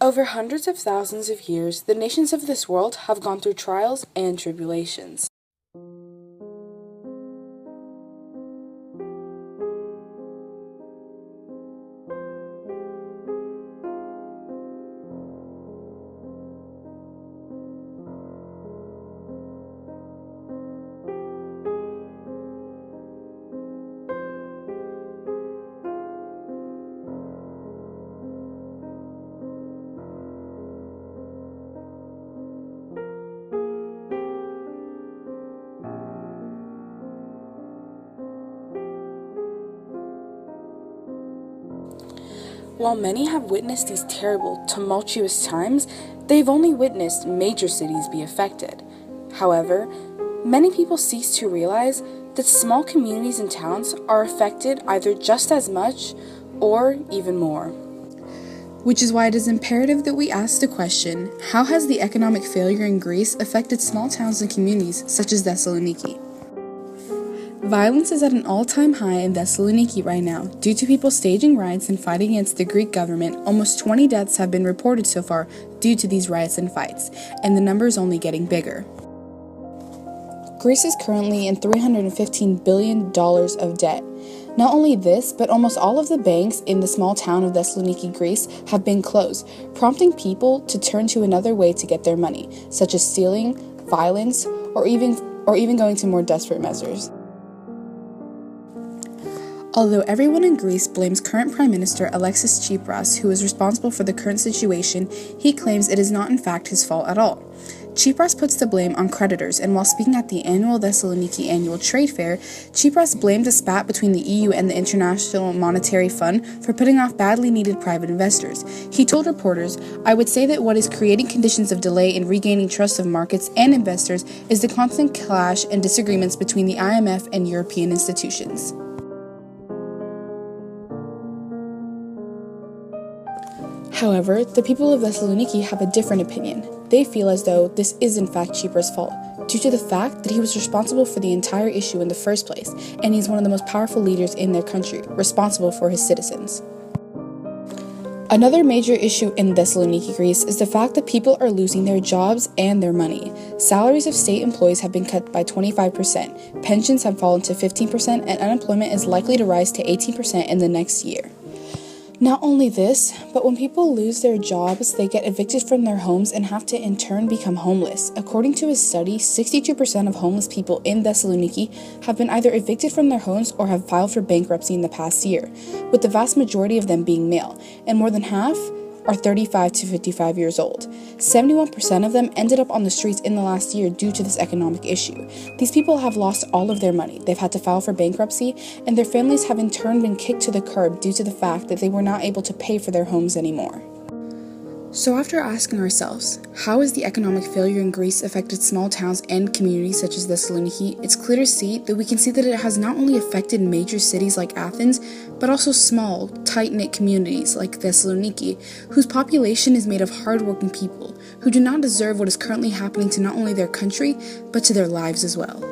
Over hundreds of thousands of years, the nations of this world have gone through trials and tribulations. While many have witnessed these terrible, tumultuous times, they've only witnessed major cities be affected. However, many people cease to realize that small communities and towns are affected either just as much or even more. Which is why it is imperative that we ask the question, how has the economic failure in Greece affected small towns and communities such as Thessaloniki? Violence is at an all-time high in Thessaloniki right now. Due to people staging riots and fighting against the Greek government, almost 20 deaths have been reported so far due to these riots and fights, and the number is only getting bigger. Greece is currently in $315 billion of debt. Not only this, but almost all of the banks in the small town of Thessaloniki, Greece, have been closed, prompting people to turn to another way to get their money, such as stealing, violence, or even going to more desperate measures. Although everyone in Greece blames current Prime Minister Alexis Tsipras, who is responsible for the current situation, he claims it is not in fact his fault at all. Tsipras puts the blame on creditors, and while speaking at the annual Thessaloniki Annual Trade Fair, Tsipras blamed a spat between the EU and the International Monetary Fund for putting off badly needed private investors. He told reporters, "I would say that what is creating conditions of delay in regaining trust of markets and investors is the constant clash and disagreements between the IMF and European institutions." However, the people of Thessaloniki have a different opinion. They feel as though this is in fact Tsipras' fault, due to the fact that he was responsible for the entire issue in the first place, and he's one of the most powerful leaders in their country, responsible for his citizens. Another major issue in Thessaloniki, Greece is the fact that people are losing their jobs and their money. Salaries of state employees have been cut by 25%, pensions have fallen to 15%, and unemployment is likely to rise to 18% in the next year. Not only this, but when people lose their jobs, they get evicted from their homes and have to in turn become homeless. According to a study, 62% of homeless people in Thessaloniki have been either evicted from their homes or have filed for bankruptcy in the past year, with the vast majority of them being male, and more than half are 35 to 55 years old. 71% of them ended up on the streets in the last year due to this economic issue. These people have lost all of their money, they've had to file for bankruptcy, and their families have in turn been kicked to the curb due to the fact that they were not able to pay for their homes anymore. So after asking ourselves, how has the economic failure in Greece affected small towns and communities such as Thessaloniki, it's clear to see that we can see that it has not only affected major cities like Athens, but also small, tight-knit communities like Thessaloniki, whose population is made of hard-working people, who do not deserve what is currently happening to not only their country, but to their lives as well.